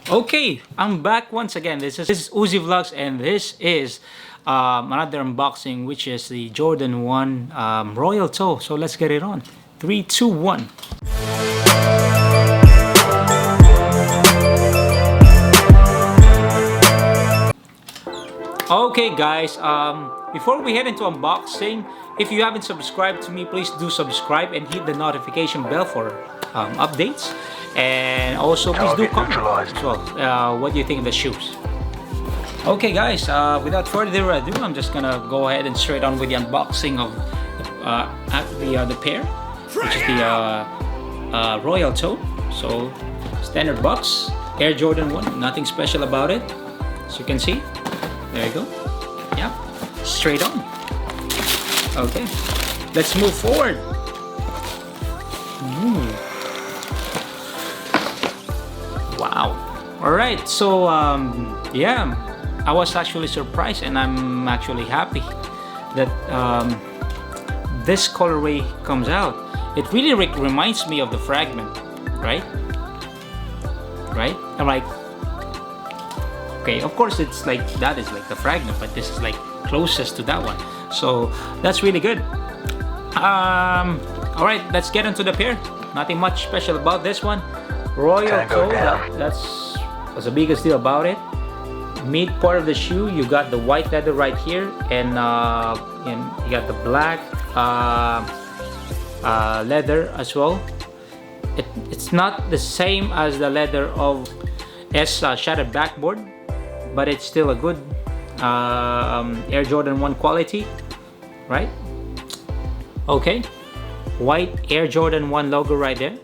Okay, I'm back once again. This is Uzi Vlogs, and this is another unboxing, which is the Jordan 1 Royal Toe. So let's get it on. 3, 2, 1. Okay guys, before we head into unboxing, if you haven't subscribed to me, please do subscribe and hit the notification bell for updates. And also please do comment as well what do you think of the shoes. Okay guys, without further ado, I'm just gonna go ahead and straight on with the unboxing of the pair, which is the Royal Toe. So standard box, Air Jordan 1, nothing special about it, as you can see. There you go. Yeah, straight on. Okay, let's move forward. Wow. All right. So yeah, I was actually surprised, and I'm actually happy that this colorway comes out. It really reminds me of the Fragment, right? Right? I'm like, okay, of course it's like that is like the Fragment, but this is like closest to that one, so that's really good. All right, let's get into the pair. Nothing much special about this one. Royal Toe, that's the biggest deal about it. Mid part of the shoe, you got the white leather right here, and you got the black leather as well. It's not the same as the leather of shattered backboard, but it's still a good Air Jordan 1 quality, right? Okay, white Air Jordan 1 logo right there.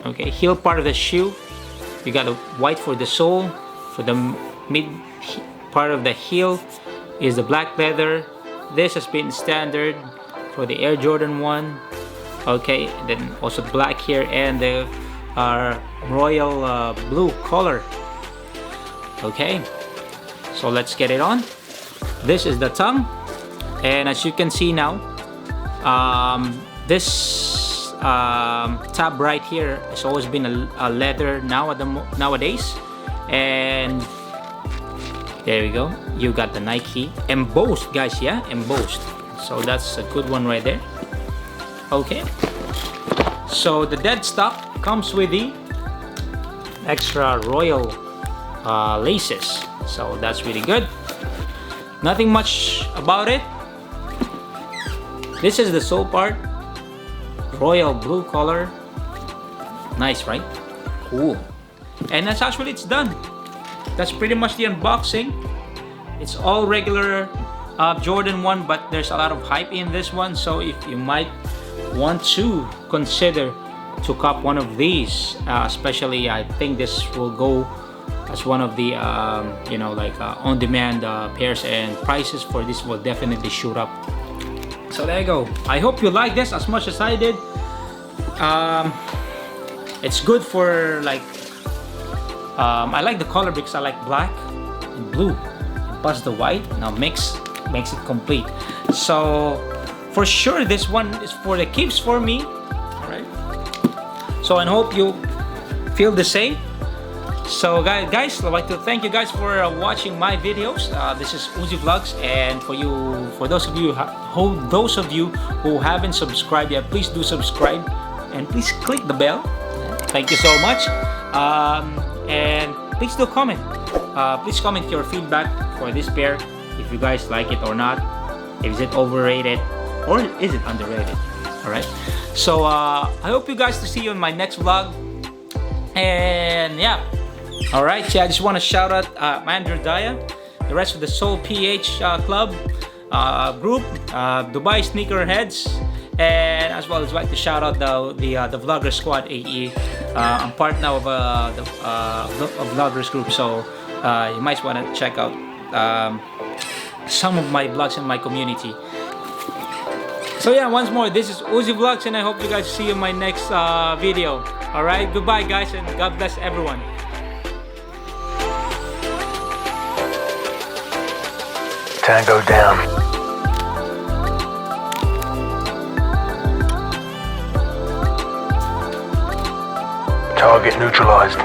Okay, heel part of the shoe, you got a white for the sole. For the mid part of the heel is the black leather. This has been standard for the Air Jordan 1. Okay, and then also black here, and the royal blue color. Okay, so let's get it on. This is the tongue, and as you can see now, this tab right here has always been a leather nowadays, and there we go. You got the Nike embossed, guys. Yeah, embossed. So that's a good one right there. Okay, so the dead stock comes with the extra royal laces, so that's really good. Nothing much about it. This is the sole part, royal blue color. Nice, right? Cool. And that's actually, it's done. That's pretty much the unboxing. It's all regular Jordan 1, but there's a lot of hype in this one, so if you might want to consider to cop one of these, especially I think this will go as one of the on-demand pairs, and prices for this will definitely shoot up. So there you go. I hope you like this as much as I did. It's good for like I like the color because I like black and blue, plus the white. Now makes it complete. So for sure this one is for the keeps for me. All right, so I hope you feel the same. So guys, I'd like to thank you guys for watching my videos. This is Uzi Vlogs, and for those of you who haven't subscribed yet, please do subscribe and please click the bell. Thank you so much. And please do comment. Please comment your feedback for this pair, if you guys like it or not. Is it overrated or is it underrated? All right. So I hope you guys to see you in my next vlog. And yeah. All right. Yeah, I just want to shout out Andrew Daya, the rest of the Soul PH Club group, Dubai Sneakerheads, and as well as like to shout out the Vlogger Squad AE. I'm part now of the Vloggers group, so you might want to check out some of my vlogs in my community. So yeah, once more, this is Uzi Vlogs, and I hope you guys see you in my next video. All right, goodbye guys, and God bless everyone. Tango down. Target neutralized.